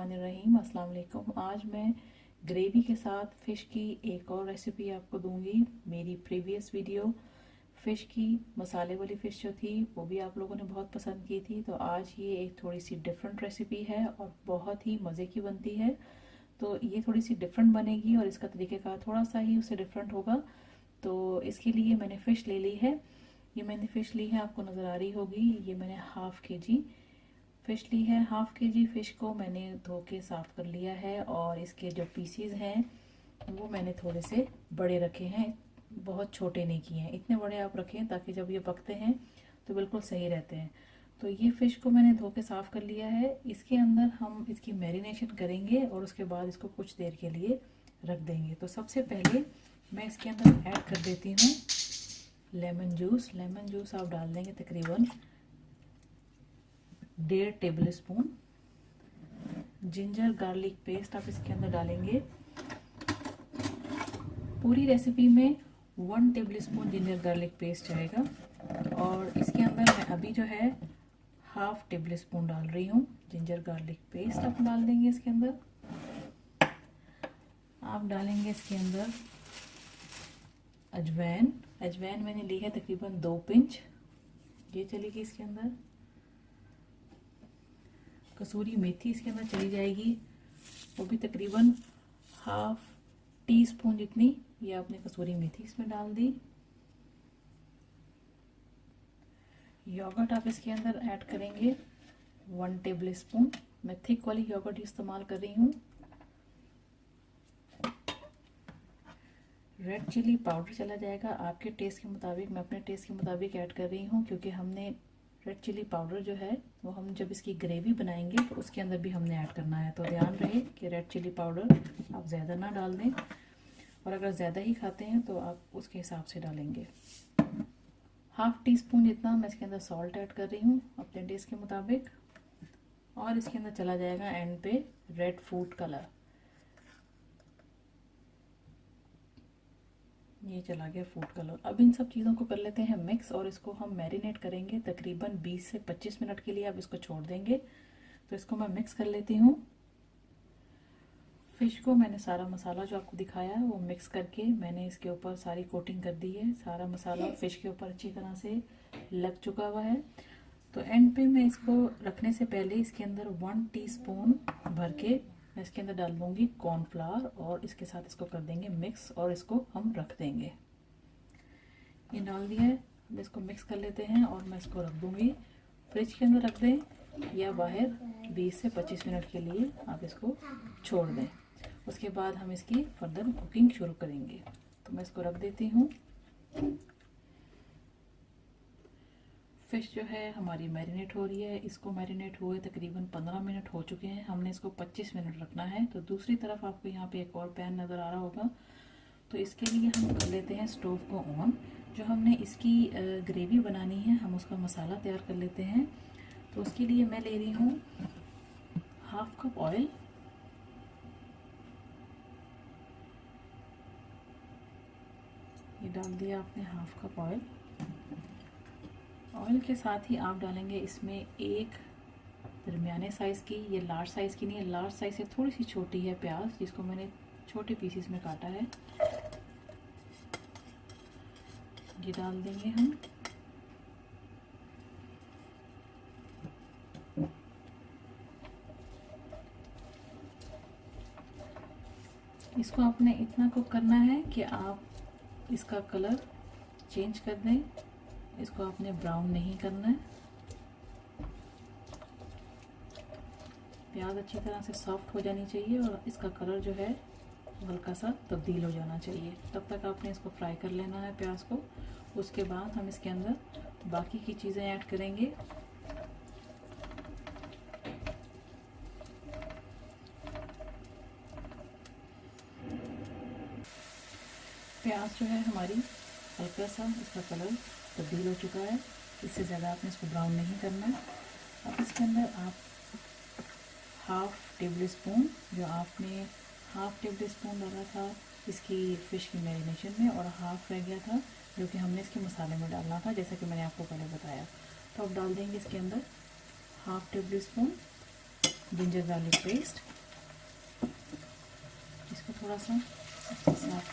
बिस्मिल्लाहिर्रहमानिर्रहीम। अस्सलाम वालेकुम। आज मैं ग्रेवी के साथ फ़िश की एक और रेसिपी आपको दूंगी। मेरी प्रीवियस वीडियो फ़िश की मसाले वाली फ़िश जो थी वो भी आप लोगों ने बहुत पसंद की थी, तो आज ये एक थोड़ी सी डिफरेंट रेसिपी है और बहुत ही मज़े की बनती है। तो ये थोड़ी सी डिफरेंट बनेगी और इसका तरीक़ेकार थोड़ा सा ही उससे डिफरेंट होगा। तो इसके लिए मैंने फ़िश ले ली है। ये मैंने फ़िश ली है, आपको नज़र आ रही होगी। ये मैंने हाफ़ kg फ़िश ली है। हाफ़ kg फ़िश को मैंने धो के साफ़ कर लिया है और इसके जो पीसीज हैं वो मैंने थोड़े से बड़े रखे हैं, बहुत छोटे नहीं किए हैं। इतने बड़े आप रखें ताकि जब ये पकते हैं तो बिल्कुल सही रहते हैं। तो ये फ़िश को मैंने धो के साफ़ कर लिया है। इसके अंदर हम इसकी मैरिनेशन करेंगे और उसके बाद इसको कुछ देर के लिए रख देंगे। तो सबसे पहले मैं इसके अंदर ऐड कर देती हूँ लेमन जूस। लेमन जूस आप डाल देंगे तकरीबन 1.5 table spoon. Ginger garlic paste आप इसके अंदर डालेंगे। पूरी रेसिपी में 1 table spoon ginger garlic paste जाएगा और इसके अंदर मैं अभी जो है हाफ टेबल स्पून डाल रही हूँ जिंजर गार्लिक पेस्ट। आप डाल देंगे इसके अंदर। आप डालेंगे इसके अंदर अजवाइन। अजवाइन मैंने ली है तकरीबन 2 पिंच, ये चलेगी इसके अंदर। कसूरी मेथी इसके अंदर चली जाएगी, वो भी तकरीबन हाफ टी स्पून जितनी। ये आपने कसूरी मेथी इसमें डाल दी। योगर्ट आप इसके अंदर ऐड करेंगे 1 टेबल स्पून। मैं थिक वाली योगर्ट इस्तेमाल कर रही हूँ। रेड चिली पाउडर चला जाएगा आपके टेस्ट के मुताबिक। मैं अपने टेस्ट के मुताबिक ऐड कर रही हूँ क्योंकि हमने रेड चिली पाउडर जो है वो हम जब इसकी ग्रेवी बनाएंगे तो उसके अंदर भी हमने ऐड करना है। तो ध्यान रहे कि रेड चिली पाउडर आप ज़्यादा ना डाल दें, और अगर ज़्यादा ही खाते हैं तो आप उसके हिसाब से डालेंगे। हाफ टी स्पून जितना मैं इसके अंदर सॉल्ट ऐड कर रही हूँ अपने टेस्ट के मुताबिक। और इसके अंदर चला जाएगा एंड पे रेड फूड कलर। ये चला गया फूड कलर। अब इन सब चीज़ों को कर लेते हैं मिक्स और इसको हम मैरिनेट करेंगे तकरीबन 20 से 25 मिनट के लिए। आप इसको छोड़ देंगे। तो इसको मैं मिक्स कर लेती हूँ। फ़िश को मैंने सारा मसाला जो आपको दिखाया है वो मिक्स करके मैंने इसके ऊपर सारी कोटिंग कर दी है। सारा मसाला फ़िश के ऊपर अच्छी तरह से लग चुका हुआ है। तो एंड पे मैं इसको रखने से पहले इसके अंदर 1 टीस्पून भर के मैं इसके अंदर डाल दूँगी कॉर्नफ्लावर और इसके साथ इसको कर देंगे मिक्स और इसको हम रख देंगे। ये डाल दिया है, अब इसको मिक्स कर लेते हैं और मैं इसको रख दूँगी। फ्रिज के अंदर रख दें या बाहर 20 से 25 मिनट के लिए आप इसको छोड़ दें। उसके बाद हम इसकी फर्दर कुकिंग शुरू करेंगे। तो मैं इसको रख देती हूँ। फ़िश जो है हमारी मैरिनेट हो रही है। इसको मैरिनेट हुए तकरीबन 15 मिनट हो चुके हैं। हमने इसको 25 मिनट रखना है। तो दूसरी तरफ आपको यहाँ पे एक और पैन नज़र आ रहा होगा। तो इसके लिए हम कर लेते हैं स्टोव को ऑन। जो हमने इसकी ग्रेवी बनानी है हम उसका मसाला तैयार कर लेते हैं। तो उसके लिए मैं ले रही हूँ हाफ कप ऑयल। ये डाल दिया आपने हाफ कप ऑयल। ऑयल के साथ ही आप डालेंगे इसमें एक दरमियाने साइज़ की, ये लार्ज साइज़ की नहीं है, लार्ज साइज़ से थोड़ी सी छोटी है प्याज, जिसको मैंने छोटे पीसेस में काटा है। ये डाल देंगे हम। इसको आपने इतना कुक करना है कि आप इसका कलर चेंज कर दें। इसको आपने ब्राउन नहीं करना है। प्याज अच्छी तरह से सॉफ्ट हो जानी चाहिए और इसका कलर जो है हल्का सा तब्दील हो जाना चाहिए। तब तक आपने इसको फ्राई कर लेना है प्याज को। उसके बाद हम इसके अंदर बाकी की चीज़ें ऐड करेंगे। प्याज जो है हमारी हल्का सा इसका कलर तब्दील हो चुका है। इससे ज़्यादा आपने इसको ब्राउन नहीं करना है। अब इसके अंदर आप हाफ टेबल स्पून, जो आपने हाफ टेबल स्पून डाला था इसकी फ़िश की मैरिनेशन में और हाफ रह गया था जो कि हमने इसके मसाले में डालना था, जैसा कि मैंने आपको पहले बताया। तो अब डाल देंगे इसके अंदर half table spoon ginger garlic paste. थोड़ा सा इसके साथ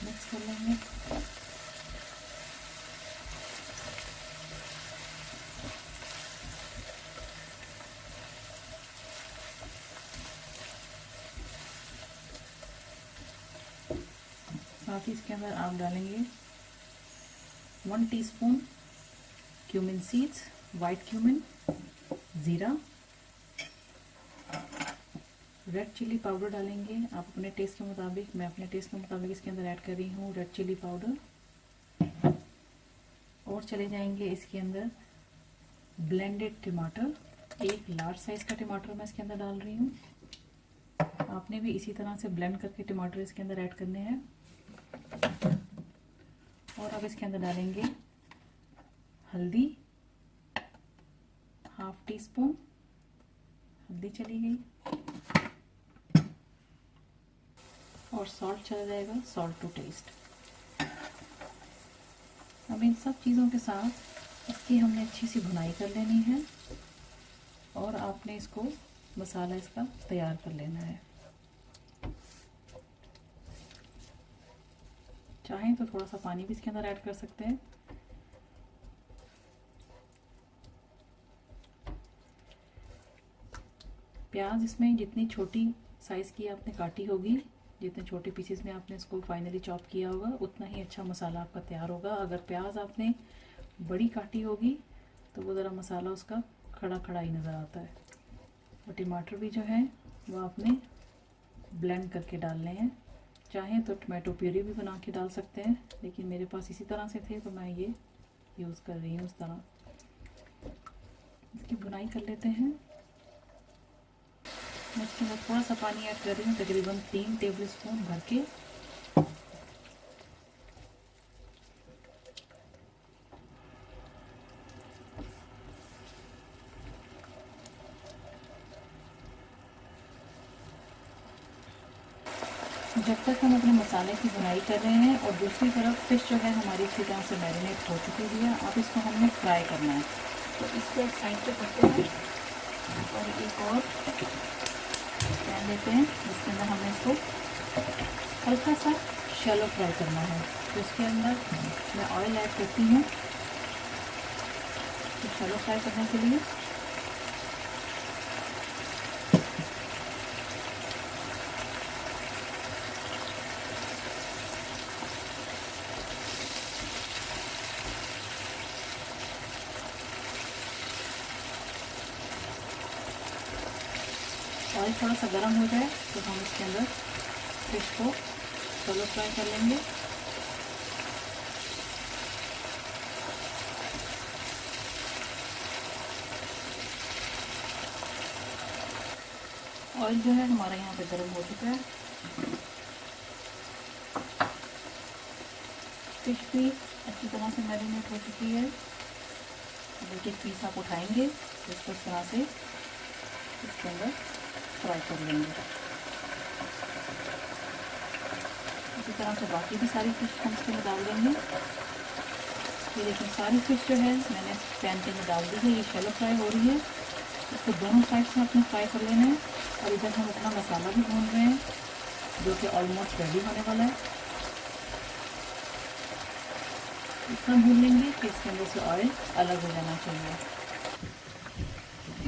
मिक्स कर लेंगे। साथ ही इसके अंदर आप डालेंगे 1 teaspoon cumin seeds, white cumin, ज़ीरा, रेड चिली पाउडर डालेंगे आप अपने टेस्ट के मुताबिक। मैं अपने टेस्ट के मुताबिक इसके अंदर ऐड कर रही हूँ रेड चिली पाउडर। और चले जाएंगे इसके अंदर ब्लेंडेड टमाटर, एक लार्ज साइज़ का टमाटर मैं इसके अंदर डाल रही हूँ। आपने भी इसी तरह से ब्लेंड करके टमाटर इसके अंदर ऐड करने हैं। और अब इसके अंदर डालेंगे हल्दी, हाफ टी स्पून हल्दी चली गई, और सॉल्ट चला जाएगा, सॉल्ट टू टेस्ट। अब इन सब चीज़ों के साथ इसकी हमने अच्छी सी भुनाई कर लेनी है और आपने इसको मसाला इसका तैयार कर लेना है। चाहें तो थोड़ा सा पानी भी इसके अंदर ऐड कर सकते हैं। प्याज इसमें जितनी छोटी साइज़ की आपने काटी होगी, जितने छोटे पीसेस में आपने इसको फाइनली चॉप किया होगा, उतना ही अच्छा मसाला आपका तैयार होगा। अगर प्याज आपने बड़ी काटी होगी तो वो ज़रा मसाला उसका खड़ा खड़ा ही नज़र आता है। और टमाटर भी जो है वो आपने ब्लेंड करके डालने हैं। चाहें तो टमाटो प्यूरी भी बना के डाल सकते हैं, लेकिन मेरे पास इसी तरह से थे तो मैं ये यूज़ कर रही हूँ इस तरह। इसकी बुनाई कर लेते हैं। मैं इसके अंदर थोड़ा सा पानी ऐड कर रही हूँ, तकरीबन 3 टेबल स्पून भर के। जब तक हम अपने मसाले की बुनाई कर रहे हैं और दूसरी तरफ फिश जो है हमारी अच्छी तरह से मैरिनेट हो चुकी है, अब इसको हमने फ्राई करना है। तो इसको एक साइड पे करते हैं और एक और पैन लेते हैं जिसके अंदर हमने इसको हल्का सा शैलो फ्राई करना है। तो इसके अंदर मैं ऑयल ऐड करती हूँ तो शैलो फ्राई करने के लिए। ऑयल थोड़ा सा गर्म हो जाए तो हम इसके अंदर फिश को शैलो फ्राई कर लेंगे। ऑयल जो है हमारा यहाँ पे गर्म हो चुका है। फिश भी अच्छी तरह से मैरिनेट हो चुकी है। एक एक पीस आप उठाएंगे तो इसको इस तरह से इसके अंदर फ्राई कर लेंगे। इसी तरह से बाकी भी सारी फिश हम इसके अंदर डाल देंगे। ये देखिए सारी फिश जो है मैंने पैन के अंदर डाल दी है। ये शैलो फ्राई हो रही है। इसको दोनों साइड से अपने फ्राई कर लेना है। और इधर हम अपना मसाला भी भून रहे हैं जो कि ऑलमोस्ट रेडी होने वाला है। इतना भून लेंगे कि इसके अंदर से ऑयल अलग हो जाना चाहिए।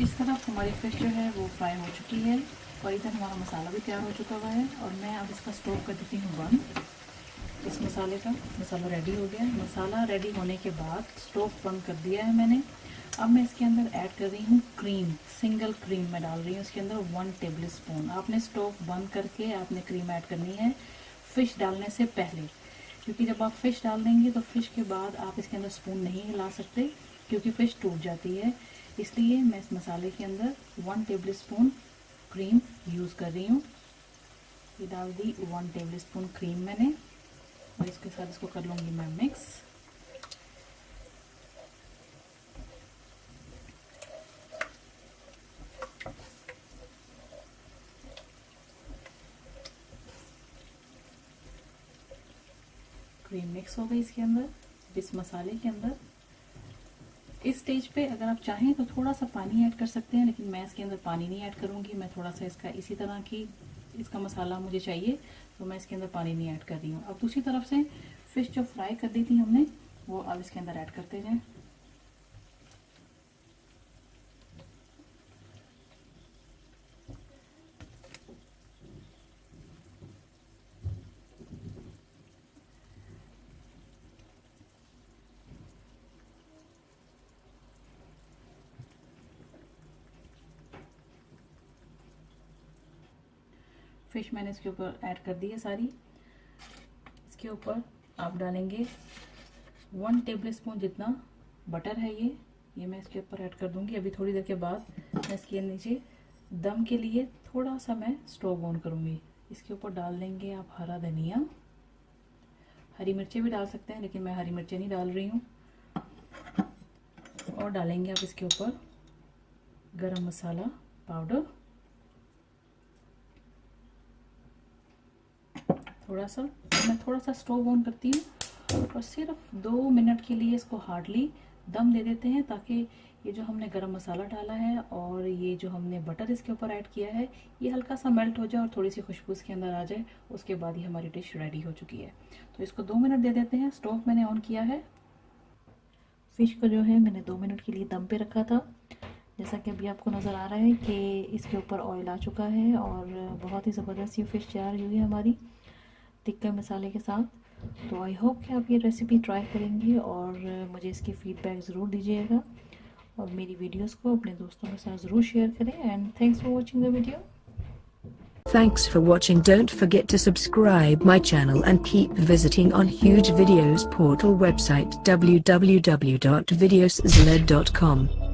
इस तरफ हमारी फिश जो है वो फ्राई हो चुकी है और इधर हमारा मसाला भी तैयार हो चुका हुआ है। और मैं अब इसका स्टोव कर देती हूँ बंद। इस मसाले का मसाला रेडी हो गया है। मसाला रेडी होने के बाद स्टोव बंद कर दिया है मैंने। अब मैं इसके अंदर ऐड कर रही हूँ क्रीम, सिंगल क्रीम मैं डाल रही हूँ इसके अंदर 1 टेबल स्पून। आपने स्टोव बंद करके आपने क्रीम ऐड करनी है फिश डालने से पहले, क्योंकि जब आप फिश डाल देंगे तो फिश के बाद आप इसके अंदर स्पून नहीं हिला सकते क्योंकि फिश टूट जाती है। इसलिए मैं इस मसाले के अंदर 1 टेबल स्पून क्रीम यूज़ कर रही हूँ। ये डाल दी 1 टेबल स्पून क्रीम मैंने और इसके साथ इसको कर लूँगी मैं मिक्स। क्रीम मिक्स हो गई इसके अंदर, इस मसाले के अंदर। इस स्टेज पे अगर आप चाहें तो थोड़ा सा पानी ऐड कर सकते हैं, लेकिन मैं इसके अंदर पानी नहीं ऐड करूँगी। मैं थोड़ा सा इसका इसी तरह की इसका मसाला मुझे चाहिए तो मैं इसके अंदर पानी नहीं ऐड कर रही हूँ। अब दूसरी तरफ से फिश जो फ्राई कर दी थी हमने, वो अब इसके अंदर ऐड करते जाएं। फिश मैंने इसके ऊपर ऐड कर दी है सारी। इसके ऊपर आप डालेंगे 1 टेबलस्पून जितना बटर है, ये मैं इसके ऊपर ऐड कर दूंगी। अभी थोड़ी देर के बाद मैं इसके नीचे दम के लिए थोड़ा सा मैं स्टोव ऑन करूंगी। इसके ऊपर डाल देंगे आप हरा धनिया, हरी मिर्चें भी डाल सकते हैं लेकिन मैं हरी मिर्चें नहीं डाल रही हूँ। और डालेंगे आप इसके ऊपर गरम मसाला पाउडर थोड़ा सा। मैं थोड़ा सा स्टोव ऑन करती हूँ और सिर्फ 2 मिनट के लिए इसको हार्डली दम दे देते हैं, ताकि ये जो हमने गरम मसाला डाला है और ये जो हमने बटर इसके ऊपर ऐड किया है, ये हल्का सा मेल्ट हो जाए और थोड़ी सी खुशबू इसके अंदर आ जाए। उसके बाद ही हमारी डिश रेडी हो चुकी है। तो इसको 2 मिनट दे देते हैं। स्टोव मैंने ऑन किया है। फिश को जो है मैंने 2 मिनट के लिए दम पे रखा था। जैसा कि अभी आपको नज़र आ रहा है कि इसके ऊपर ऑयल आ चुका है और बहुत ही ज़बरदस्त ये फ़िश तैयार हुई है हमारी टिक्का मसाले के साथ। तो आई होप कि आप ये रेसिपी ट्राई करेंगे और मुझे इसकी फ़ीडबैक ज़रूर दीजिएगा और मेरी वीडियोस को अपने दोस्तों के साथ ज़रूर शेयर करें। And thanks for watching the video. Thanks for watching. Don't forget to subscribe my channel and keep visiting on Huge Videos portal website www.videoszled.com.